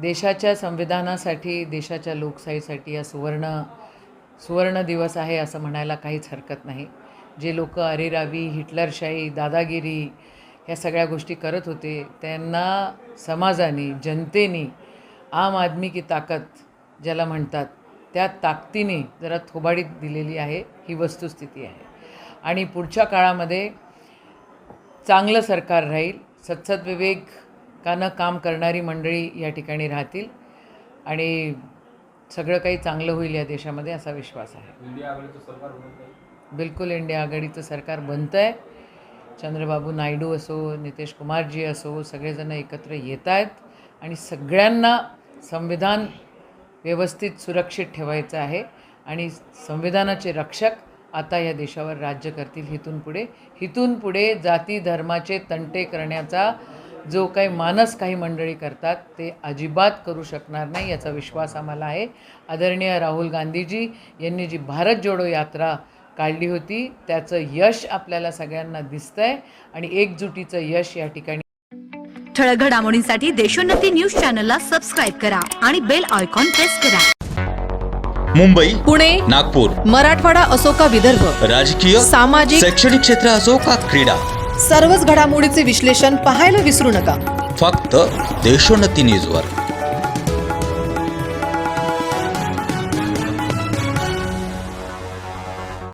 देशाच्या संविधानासाठी, देशाच्या लोकशाहीसाठी हा सुवर्ण दिवस आहे असं म्हणायला काहीच हरकत नाही. जे लोक अरेरावी, हिटलरशाही, दादागिरी ह्या सगळ्या गोष्टी करत होते, त्यांना समाजाने, जनतेने आम आदमी की ताकद ज्याला म्हणतात, त्या ताकदीने जरा थोबाडीत दिलेली आहे. ही वस्तुस्थिती आहे. आणि पुढच्या काळामध्ये चांगलं सरकार राहील, सत्सद्विवेकानं काम करणारी मंडळी या ठिकाणी राहतील आणि सगळं काही चांगलं होईल या देशामध्ये असा विश्वास आहे. इंडिया आघाडीचं सरकार बनत आहे. बिलकुल इंडिया आघाडीचं सरकार बनतं आहे. चंद्रबाबू नायडू असो, नितीश कुमारजी असो, सगळेजण एकत्र येत आहेत आणि सगळ्यांना संविधान व्यवस्थित सुरक्षित ठेवायचं आहे आणि संविधानाचे रक्षक आता या देशावर राज्य करतील हितून पुढे जाती धर्माचे तंटे करण्याचा जो काही मानस काही मंडळी करतात ते अजिबात करू शकणार नाही याचा विश्वास आम्हाला आहे. आदरणीय राहुल गांधीजी यांनी जी भारत जोडो यात्रा काढली होती त्याचं यश आपल्याला सगळ्यांना दिसतंय आणि एकजुटीचं यश या ठिकाणी. ठळक घडामोडींसाठी देशोन्नती न्यूज चॅनलला सबस्क्राईब करा आणि बेल आयकॉन प्रेस करा. मुंबई, पुणे, नागपूर, मराठवाडा असो का विदर्भ, राजकीय, सामाजिक, शैक्षणिक क्षेत्र असो का क्रीडा, सर्वच घडामोडीचे विश्लेषण पाहायला विसरू नका. फक्त देशोन्नती न्यूजवर.